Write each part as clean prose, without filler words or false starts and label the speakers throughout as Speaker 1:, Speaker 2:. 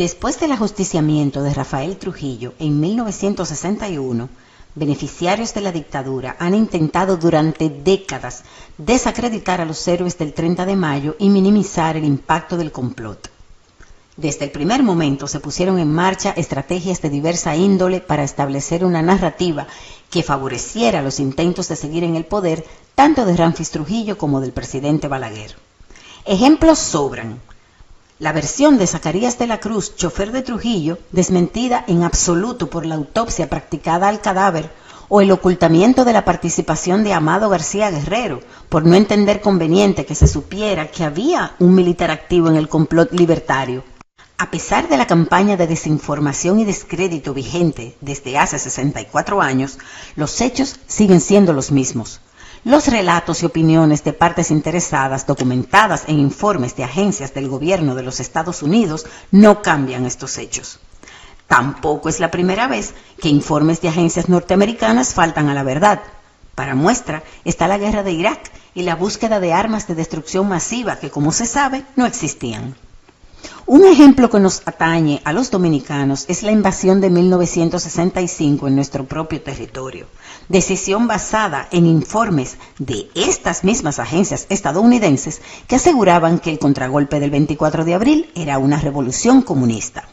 Speaker 1: Después del ajusticiamiento de Rafael Trujillo en 1961, beneficiarios de la dictadura han intentado durante décadas desacreditar a los héroes del 30 de mayo y minimizar el impacto del complot. Desde el primer momento se pusieron en marcha estrategias de diversa índole para establecer una narrativa que favoreciera los intentos de seguir en el poder tanto de Ramfis Trujillo como del presidente Balaguer. Ejemplos sobran. La versión de Zacarías de la Cruz, chofer de Trujillo, desmentida en absoluto por la autopsia practicada al cadáver, o el ocultamiento de la participación de Amado García Guerrero, por no entender conveniente que se supiera que había un militar activo en el complot libertario. A pesar de la campaña de desinformación y descrédito vigente desde hace 64 años, los hechos siguen siendo los mismos. Los relatos y opiniones de partes interesadas documentadas en informes de agencias del gobierno de los Estados Unidos no cambian estos hechos. Tampoco es la primera vez que informes de agencias norteamericanas faltan a la verdad. Para muestra está la guerra de Irak y la búsqueda de armas de destrucción masiva que, como se sabe, no existían. Un ejemplo que nos atañe a los dominicanos es la invasión de 1965 en nuestro propio territorio, decisión basada en informes de estas mismas agencias estadounidenses que aseguraban que el contragolpe del 24 de abril era una revolución comunista.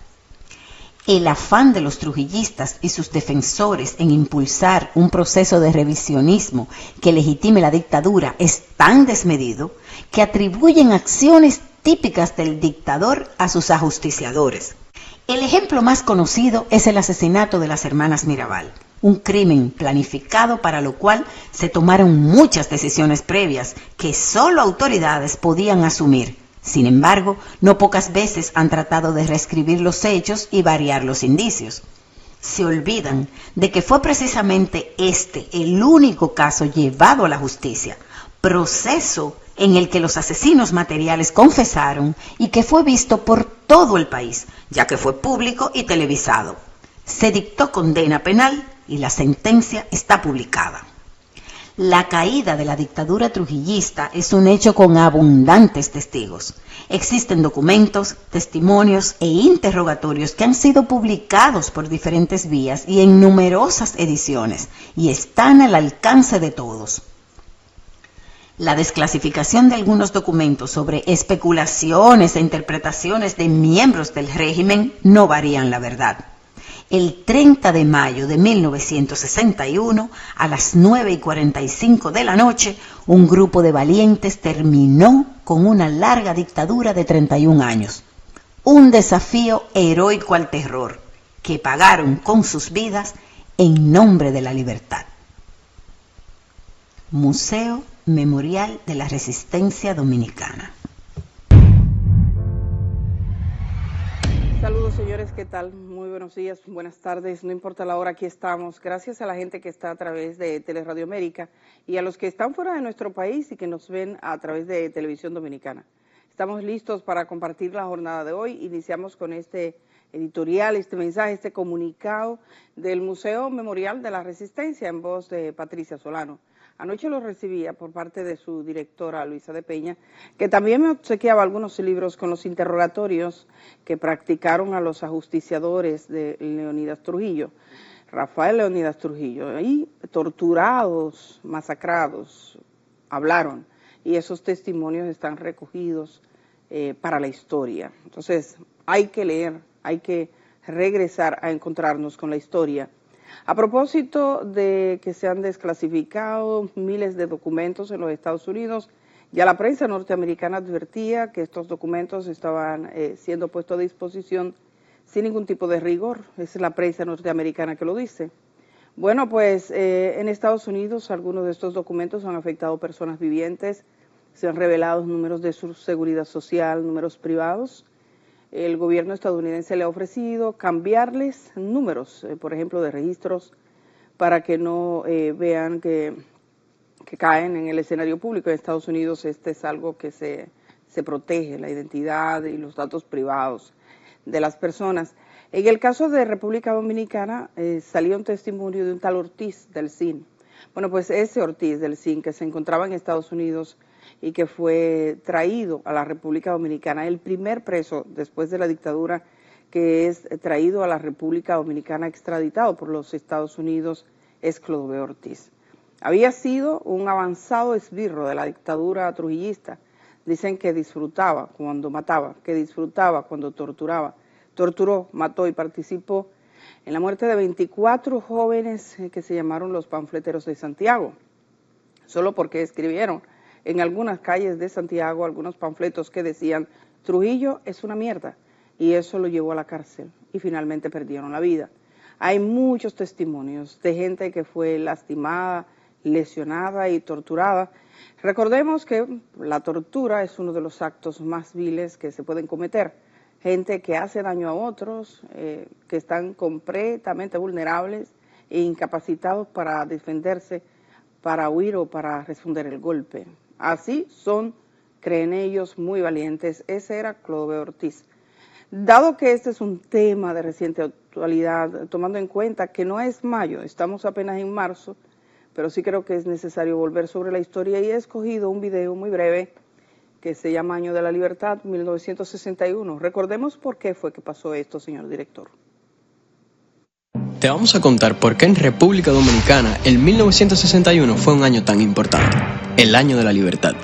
Speaker 1: El afán de los trujillistas y sus defensores en impulsar un proceso de revisionismo que legitime la dictadura es tan desmedido que atribuyen acciones típicas del dictador a sus ajusticiadores. El ejemplo más conocido es el asesinato de las hermanas Mirabal, un crimen planificado para lo cual se tomaron muchas decisiones previas que solo autoridades podían asumir. Sin embargo, no pocas veces han tratado de reescribir los hechos y variar los indicios. Se olvidan de que fue precisamente este el único caso llevado a la justicia, proceso en el que los asesinos materiales confesaron y que fue visto por todo el país, ya que fue público y televisado. Se dictó condena penal y la sentencia está publicada. La caída de la dictadura trujillista es un hecho con abundantes testigos. Existen documentos, testimonios e interrogatorios que han sido publicados por diferentes vías y en numerosas ediciones, y están al alcance de todos. La desclasificación de algunos documentos sobre especulaciones e interpretaciones de miembros del régimen no varían la verdad. El 30 de mayo de 1961, a las 9:45 de la noche, un grupo de valientes terminó con una larga dictadura de 31 años. Un desafío heroico al terror, que pagaron con sus vidas en nombre de la libertad. Museo Memorial de la Resistencia Dominicana.
Speaker 2: Saludos señores, ¿qué tal? Muy buenos días, buenas tardes, no importa la hora, aquí estamos. Gracias a la gente que está a través de Teleradio América y a los que están fuera de nuestro país y que nos ven a través de Televisión Dominicana. Estamos listos para compartir la jornada de hoy. Iniciamos con este editorial, este mensaje, este comunicado del Museo Memorial de la Resistencia en voz de Patricia Solano. Anoche lo recibía por parte de su directora, Luisa de Peña, que también me obsequiaba algunos libros con los interrogatorios que practicaron a los ajusticiadores de Leonidas Trujillo, Rafael Leonidas Trujillo, y torturados, masacrados, hablaron, y esos testimonios están recogidos para la historia. Entonces, hay que leer, hay que regresar a encontrarnos con la historia. A propósito de que se han desclasificado miles de documentos en los Estados Unidos, ya la prensa norteamericana advertía que estos documentos estaban siendo puestos a disposición sin ningún tipo de rigor. Es la prensa norteamericana que lo dice. Bueno, pues en Estados Unidos algunos de estos documentos han afectado personas vivientes, se han revelado números de su seguridad social, números privados. El gobierno estadounidense le ha ofrecido cambiarles números, por ejemplo, de registros, para que no vean que caen en el escenario público. En Estados Unidos este es algo que se protege, la identidad y los datos privados de las personas. En el caso de República Dominicana salió un testimonio de un tal Ortiz del CIN. Bueno, pues ese Ortiz del CIN que se encontraba en Estados Unidos y que fue traído a la República Dominicana, el primer preso después de la dictadura que es traído a la República Dominicana extraditado por los Estados Unidos, es Clodoveo Ortiz. Había sido un avanzado esbirro de la dictadura trujillista. Dicen que disfrutaba cuando mataba, que disfrutaba cuando torturaba. Torturó, mató y participó en la muerte de 24 jóvenes que se llamaron los panfleteros de Santiago, solo porque escribieron en algunas calles de Santiago algunos panfletos que decían Trujillo es una mierda, y eso lo llevó a la cárcel y finalmente perdieron la vida. Hay muchos testimonios de gente que fue lastimada, lesionada y torturada. Recordemos que la tortura es uno de los actos más viles que se pueden cometer. Gente que hace daño a otros, que están completamente vulnerables e incapacitados para defenderse, para huir o para responder el golpe. Así son, creen ellos, muy valientes. Ese era Clodoveo Ortiz. Dado que este es un tema de reciente actualidad, tomando en cuenta que no es mayo, estamos apenas en marzo, pero sí creo que es necesario volver sobre la historia y he escogido un video muy breve que se llama Año de la Libertad, 1961. Recordemos por qué fue que pasó esto, señor director.
Speaker 3: Te vamos a contar por qué en República Dominicana el 1961 fue un año tan importante, el Año de la Libertad.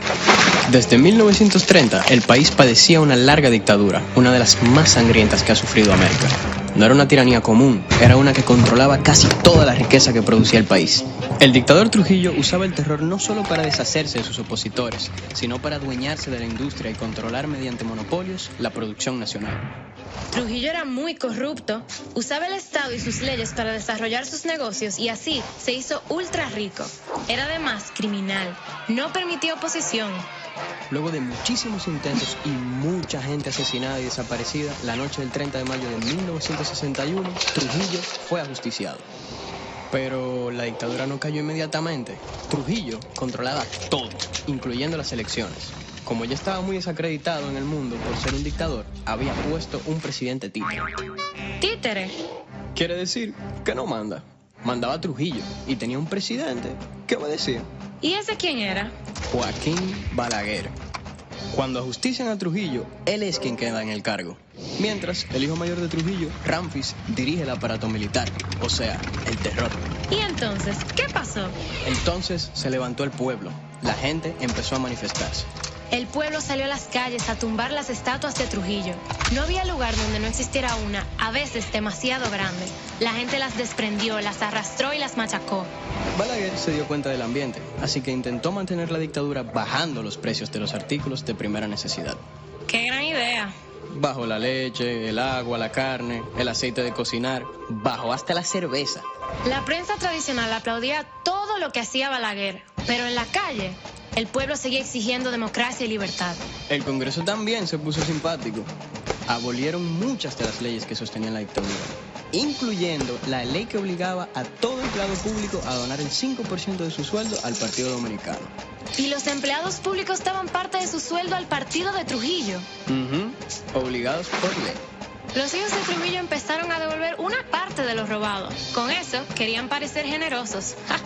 Speaker 3: Desde 1930 el país padecía una larga dictadura, una de las más sangrientas que ha sufrido América. No era una tiranía común, era una que controlaba casi toda la riqueza que producía el país. El dictador Trujillo usaba el terror no solo para deshacerse de sus opositores, sino para adueñarse de la industria y controlar mediante monopolios la producción nacional.
Speaker 4: Trujillo era muy corrupto, usaba el Estado y sus leyes para desarrollar sus negocios y así se hizo ultra rico. Era además criminal, no permitía oposición.
Speaker 3: Luego de muchísimos intentos y mucha gente asesinada y desaparecida, la noche del 30 de mayo de 1961, Trujillo fue ajusticiado. Pero la dictadura no cayó inmediatamente. Trujillo controlaba todo, incluyendo las elecciones. Como ya estaba muy desacreditado en el mundo por ser un dictador, había puesto un presidente títere.
Speaker 4: ¿Títere?
Speaker 3: Quiere decir que no manda. Mandaba Trujillo y tenía un presidente que obedecía.
Speaker 4: ¿Y ese quién era?
Speaker 3: Joaquín Balaguer. Cuando ajustician a Trujillo, él es quien queda en el cargo. Mientras, el hijo mayor de Trujillo, Ramfis, dirige el aparato militar, o sea, el terror.
Speaker 4: ¿Y entonces qué pasó?
Speaker 3: Entonces se levantó el pueblo. La gente empezó a manifestarse.
Speaker 4: El pueblo salió a las calles a tumbar las estatuas de Trujillo. No había lugar donde no existiera una, a veces demasiado grande. La gente las desprendió, las arrastró y las machacó.
Speaker 3: Balaguer se dio cuenta del ambiente, así que intentó mantener la dictadura bajando los precios de los artículos de primera necesidad.
Speaker 4: ¡Qué gran idea!
Speaker 3: Bajó la leche, el agua, la carne, el aceite de cocinar, bajó hasta la cerveza.
Speaker 4: La prensa tradicional aplaudía todo lo que hacía Balaguer, pero en la calle el pueblo seguía exigiendo democracia y libertad.
Speaker 3: El Congreso también se puso simpático. Abolieron muchas de las leyes que sostenían la dictadura, incluyendo la ley que obligaba a todo empleado público a donar el 5% de su sueldo al Partido Dominicano.
Speaker 4: Y los empleados públicos daban parte de su sueldo al partido de Trujillo.
Speaker 3: Obligados por ley.
Speaker 4: Los hijos de Trujillo empezaron a devolver una parte de lo robado. Con eso querían parecer generosos. ¡Ja!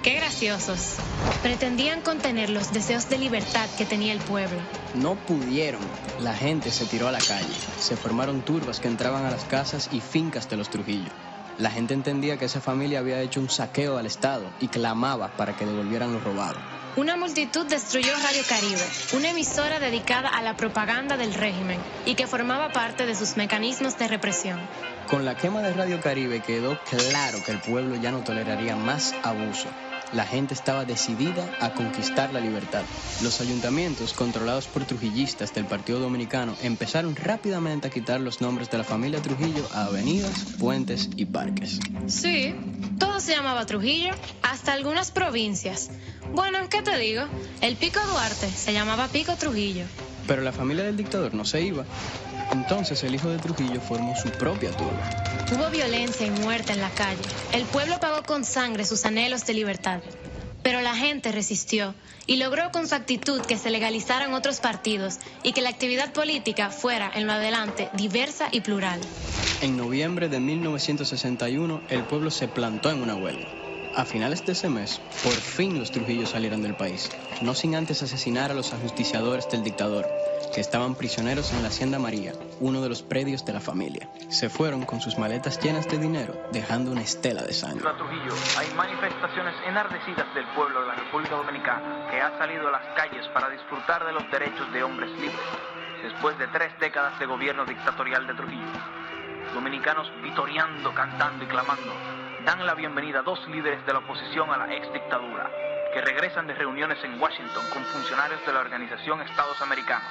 Speaker 4: ¡Qué graciosos! Pretendían contener los deseos de libertad que tenía el pueblo.
Speaker 3: No pudieron. La gente se tiró a la calle. Se formaron turbas que entraban a las casas y fincas de los Trujillo. La gente entendía que esa familia había hecho un saqueo al Estado y clamaba para que devolvieran lo robado.
Speaker 4: Una multitud destruyó Radio Caribe, una emisora dedicada a la propaganda del régimen y que formaba parte de sus mecanismos de represión.
Speaker 3: Con la quema de Radio Caribe quedó claro que el pueblo ya no toleraría más abuso. La gente estaba decidida a conquistar la libertad. Los ayuntamientos, controlados por trujillistas del Partido Dominicano, empezaron rápidamente a quitar los nombres de la familia Trujillo a avenidas, puentes y parques.
Speaker 4: Sí, todo se llamaba Trujillo, hasta algunas provincias. Bueno, ¿qué te digo? El Pico Duarte se llamaba Pico Trujillo.
Speaker 3: Pero la familia del dictador no se iba. Entonces el hijo de Trujillo formó su propia turba.
Speaker 4: Hubo violencia y muerte en la calle. El pueblo pagó con sangre sus anhelos de libertad. Pero la gente resistió y logró con su actitud que se legalizaran otros partidos y que la actividad política fuera, en lo adelante, diversa y plural.
Speaker 3: En noviembre de 1961, el pueblo se plantó en una huelga. A finales de ese mes, por fin los Trujillos salieron del país, no sin antes asesinar a los ajusticiadores del dictador. que estaban prisioneros en la Hacienda María, uno de los predios de la familia. Se fueron con sus maletas llenas de dinero, dejando una estela de sangre.
Speaker 5: En Trujillo hay manifestaciones enardecidas del pueblo de la República Dominicana que ha salido a las calles para disfrutar de los derechos de hombres libres, después de 3 décadas de gobierno dictatorial de Trujillo. Dominicanos vitoreando, cantando y clamando dan la bienvenida a 2 líderes de la oposición a la ex dictadura, que regresan de reuniones en Washington con funcionarios de la Organización Estados Americanos.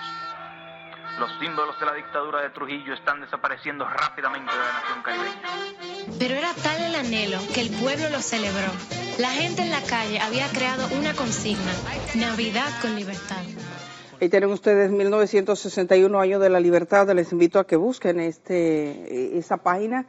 Speaker 5: Los símbolos de la dictadura de Trujillo están desapareciendo rápidamente de la nación caribeña.
Speaker 4: Pero era tal el anhelo que el pueblo lo celebró. La gente en la calle había creado una consigna: Navidad con libertad.
Speaker 2: Ahí tienen ustedes 1961, año de la libertad. Les invito a que busquen esa página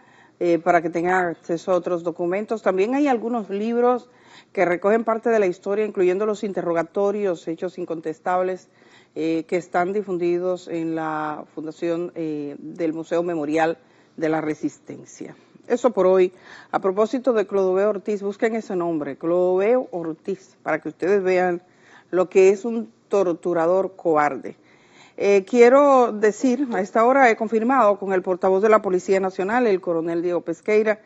Speaker 2: para que tengan acceso a otros documentos. También hay algunos libros que recogen parte de la historia, incluyendo los interrogatorios, hechos incontestables, que están difundidos en la fundación del Museo Memorial de la Resistencia. Eso por hoy. A propósito de Clodoveo Ortiz, busquen ese nombre, Clodoveo Ortiz, para que ustedes vean lo que es un torturador cobarde. Quiero decir, a esta hora he confirmado con el portavoz de la Policía Nacional, el coronel Diego Pesqueira,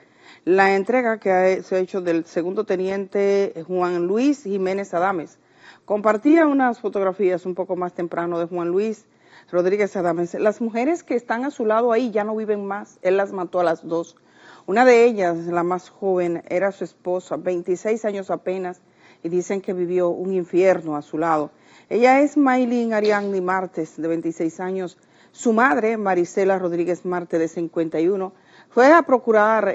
Speaker 2: la entrega que se ha hecho del segundo teniente Juan Luis Jiménez Adames. Compartía unas fotografías un poco más temprano de Juan Luis Rodríguez Adames. Las mujeres que están a su lado ahí ya no viven más, él las mató a las 2. Una de ellas, la más joven, era su esposa, 26 años apenas, y dicen que vivió un infierno a su lado. Ella es Maylin Ariadne Martes, de 26 años. Su madre, Marisela Rodríguez Marte, de 51, fue a procurar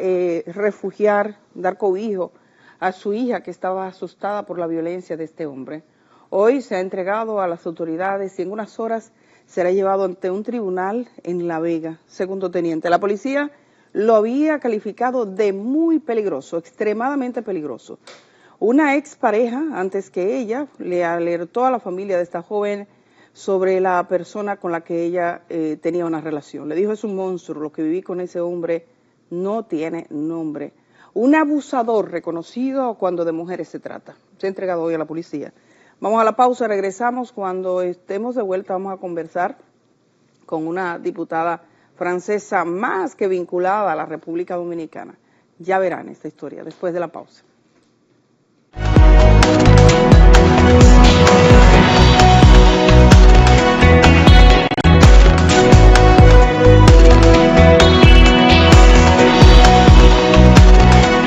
Speaker 2: refugiar, dar cobijo a su hija, que estaba asustada por la violencia de este hombre. Hoy se ha entregado a las autoridades y en unas horas será llevado ante un tribunal en La Vega. Segundo teniente, la policía lo había calificado de muy peligroso, extremadamente peligroso. Una expareja, antes que ella, le alertó a la familia de esta joven sobre la persona con la que ella tenía una relación. Le dijo: es un monstruo, lo que viví con ese hombre no tiene nombre. Un abusador reconocido cuando de mujeres se trata. Se ha entregado hoy a la policía. Vamos a la pausa, regresamos. Cuando estemos de vuelta vamos a conversar con una diputada francesa más que vinculada a la República Dominicana. Ya verán esta historia después de la pausa.